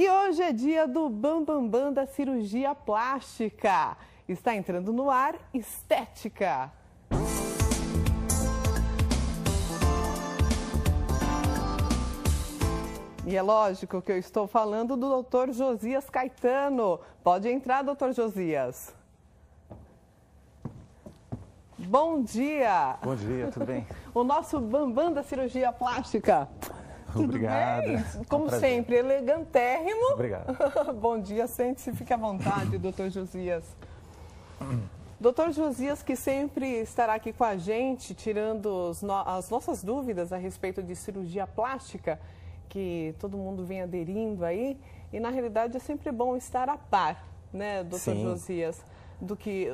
E hoje é dia do Bambambam Bam Bam da cirurgia plástica. Está entrando no ar Estética. E é lógico que eu estou falando do Dr. Josias Caetano. Pode entrar, Dr. Josias. Bom dia! Bom dia, tudo bem? O nosso Bambam da cirurgia plástica. Obrigado. Tudo bem? Como sempre, elegantérrimo. Obrigado. Bom dia, sente-se, fique à vontade, Dr. Josias. Dr. Josias, que sempre estará aqui com a gente, tirando as nossas dúvidas a respeito de cirurgia plástica, que todo mundo vem aderindo aí. E, na realidade, é sempre bom estar a par, né, Dr. Sim. Josias?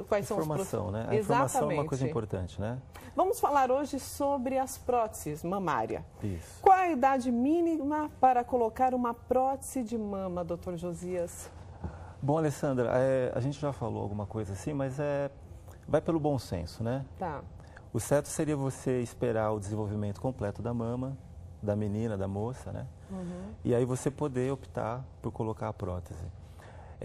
Quais são os informação, né? A Exatamente. informação é uma coisa importante, né? Vamos falar hoje sobre as próteses mamárias. Isso. Qual a idade mínima para colocar uma prótese de mama, Dr. Josias? Bom, Alessandra, a gente já falou alguma coisa assim, mas vai pelo bom senso, né? Tá. O certo seria você esperar o desenvolvimento completo da mama, da menina, da moça, né? Uhum. E aí você poder optar por colocar a prótese.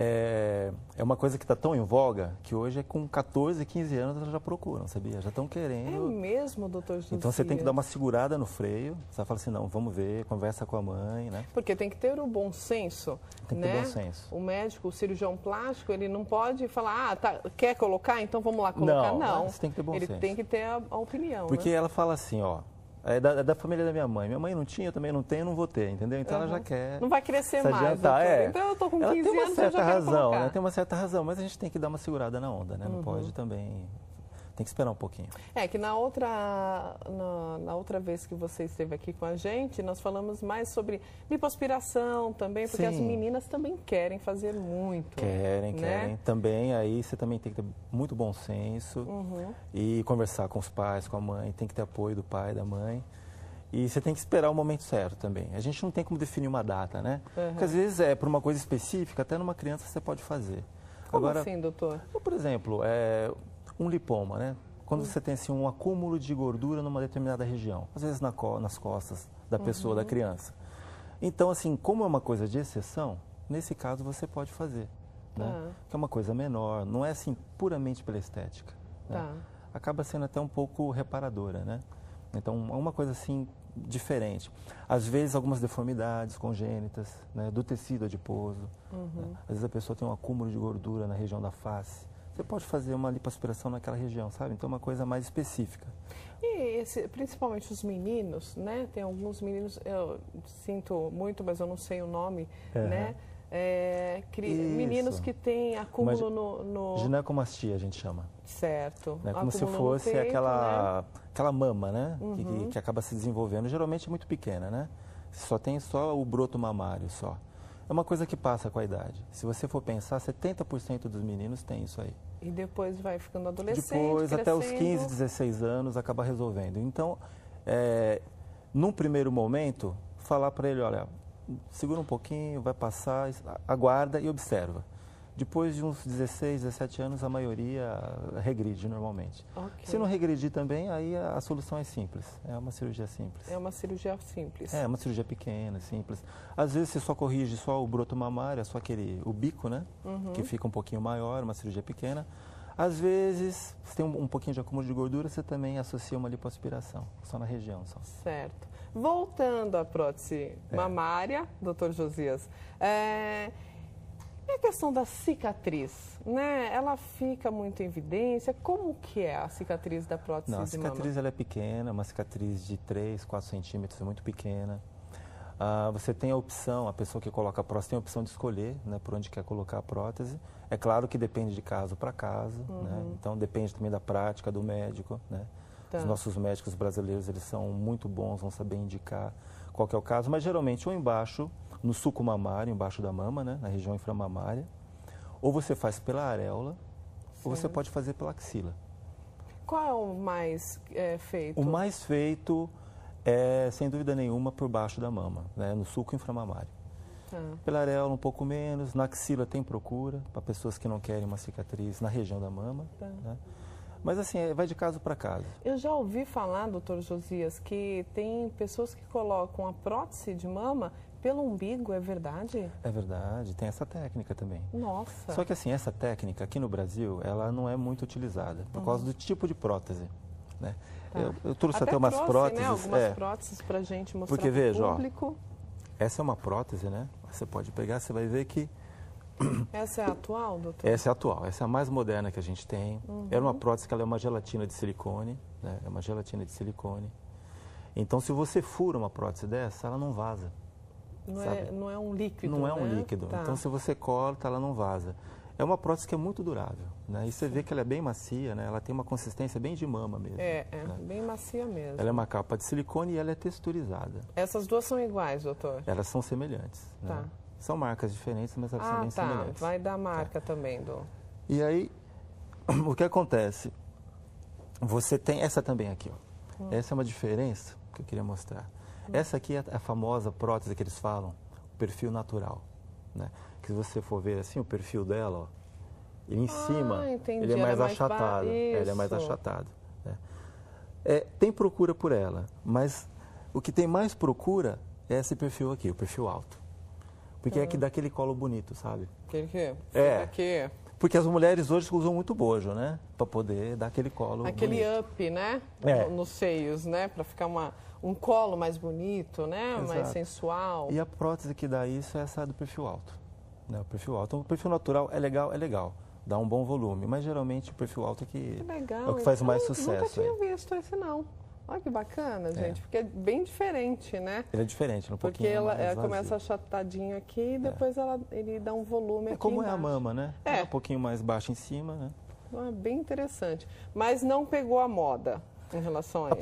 É uma coisa que está tão em voga que hoje é com 14, 15 anos elas já procuram, sabia? Já estão querendo. É mesmo, doutor Josias? Então você tem que dar uma segurada no freio. Você vai falar assim, não, vamos ver, conversa com a mãe, né? Porque tem que ter o bom senso, tem que né? ter bom senso. O médico, o cirurgião plástico, ele não pode falar, tá, quer colocar? Então vamos lá colocar. Não, você tem que ter bom senso. Ele tem que ter a opinião, Porque né? ela fala assim, ó, é da família da minha mãe. Minha mãe não tinha, eu também não tenho, não vou ter, entendeu? Então ela já quer. Não vai crescer se mais, adiantar, doutor. Então eu tô com 15 ela tem uma anos, certa eu já quero razão, colocar. né? Tem uma certa razão, mas a gente tem que dar uma segurada na onda, né? Não pode também. Tem que esperar um pouquinho. É que na outra vez que você esteve aqui com a gente, nós falamos mais sobre lipoaspiração também, porque as meninas também querem fazer muito. Querem. Também aí você também tem que ter muito bom senso e conversar com os pais, com a mãe, tem que ter apoio do pai, da mãe. E você tem que esperar o momento certo também. A gente não tem como definir uma data, né? Porque às vezes por uma coisa específica, até numa criança você pode fazer. Como assim, doutor? Por exemplo, um lipoma, né? Quando você tem assim, um acúmulo de gordura numa determinada região, às vezes nas costas da pessoa, da criança. Então, assim, como é uma coisa de exceção, nesse caso você pode fazer, né? Que é uma coisa menor, não é assim puramente pela estética. Né? Acaba sendo até um pouco reparadora, né? Então, é uma coisa assim diferente. Às vezes, algumas deformidades congênitas, né, do tecido adiposo. Né? Às vezes, a pessoa tem um acúmulo de gordura na região da face. Você pode fazer uma lipoaspiração naquela região, sabe? Então, é uma coisa mais específica. E principalmente os meninos, né? Tem alguns meninos, eu sinto muito, mas eu não sei o nome, né? Meninos que têm acúmulo no... Ginecomastia, a gente chama. Certo. Né? Como se fosse peito, aquela mama, né? Que acaba se desenvolvendo. Geralmente é muito pequena, né? Só tem o broto mamário, só. É uma coisa que passa com a idade. Se você for pensar, 70% dos meninos têm isso aí. E depois vai ficando adolescente, depois, crescendo. Até os 15, 16 anos, acaba resolvendo. Então, num primeiro momento, falar para ele, olha, segura um pouquinho, vai passar, aguarda e observa. Depois de uns 16, 17 anos, a maioria regride normalmente. Se não regredir também, aí a solução é simples. É uma cirurgia simples. É uma cirurgia simples. É uma cirurgia pequena, simples. Às vezes você só corrige só o broto mamário, só o bico, né? Que fica um pouquinho maior, uma cirurgia pequena. Às vezes, se tem um pouquinho de acúmulo de gordura, você também associa uma lipoaspiração, só na região. Só. Certo. Voltando à prótese mamária, doutor Josias, e a questão da cicatriz, né? Ela fica muito em evidência. Como que é a cicatriz da prótese de mama? Não, a cicatriz ela é pequena, uma cicatriz de 3, 4 centímetros, é muito pequena. Você tem a opção, a pessoa que coloca a prótese tem a opção de escolher, né, por onde quer colocar a prótese. É claro que depende de caso para caso, né? Então depende também da prática do médico, né? Os nossos médicos brasileiros, eles são muito bons, vão saber indicar qual que é o caso, mas geralmente ou embaixo, no sulco mamário, embaixo da mama, né, na região inframamária, ou você faz pela areola, ou você pode fazer pela axila. Qual é o mais feito? O mais feito é, sem dúvida nenhuma, por baixo da mama, né, no sulco inframamário. Pela areola um pouco menos, na axila tem procura, para pessoas que não querem uma cicatriz na região da mama. Né? Mas assim, vai de caso para caso. Eu já ouvi falar, doutor Josias, que tem pessoas que colocam a prótese de mama pelo umbigo, é verdade? É verdade, tem essa técnica também. Nossa. Só que assim, essa técnica aqui no Brasil, ela não é muito utilizada, por causa do tipo de prótese, né? Tá. Eu trouxe até umas próteses. Né, algumas próteses para a gente mostrar porque veja, pro público. Ó, essa é uma prótese, né? Você pode pegar, você vai ver que... Essa é a atual, doutor? Essa é a atual, essa é a mais moderna que a gente tem. Era uma prótese que ela é uma gelatina de silicone, né? É uma gelatina de silicone. Então, se você fura uma prótese dessa, ela não vaza. Não é um líquido, Não é né? um líquido. Tá. Então, se você corta, ela não vaza. É uma prótese que é muito durável, né? E você vê que ela é bem macia, né? Ela tem uma consistência bem de mama mesmo. Né? Bem macia mesmo. Ela é uma capa de silicone e ela é texturizada. Essas duas são iguais, doutor? Elas são semelhantes. Tá. Né? São marcas diferentes, mas elas são bem semelhantes. Vai dar marca também do... E aí, o que acontece? Você tem essa também aqui, ó. Essa é uma diferença que eu queria mostrar. Essa aqui é a famosa prótese que eles falam, o perfil natural, né? Que se você for ver assim, o perfil dela, ó, ele em cima, entendi. ele é mais mais achatado. Ele é mais achatado. Né? Tem procura por ela, mas o que tem mais procura é esse perfil aqui, o perfil alto. Porque é que dá aquele colo bonito, sabe? Aquele que? Aqui. Porque as mulheres hoje usam muito bojo, né? Para poder dar aquele colo aquele bonito. up, né? É. Nos seios, né? Para ficar um colo mais bonito, né? Exato. Mais sensual. E a prótese que dá isso é essa do perfil alto. Né? O perfil alto. Então, o perfil natural é legal. Dá um bom volume. Mas geralmente o perfil alto é legal, o que faz mais eu sucesso. Nunca tinha visto esse não. Olha que bacana, gente. Porque é bem diferente, né? Ele é diferente, um porque pouquinho mais ela vazio. começa achatadinho aqui e depois ele dá um volume aqui como embaixo. é a mama, né? É um pouquinho mais baixo em cima, né? Então é bem interessante. Mas não pegou a moda em relação a isso.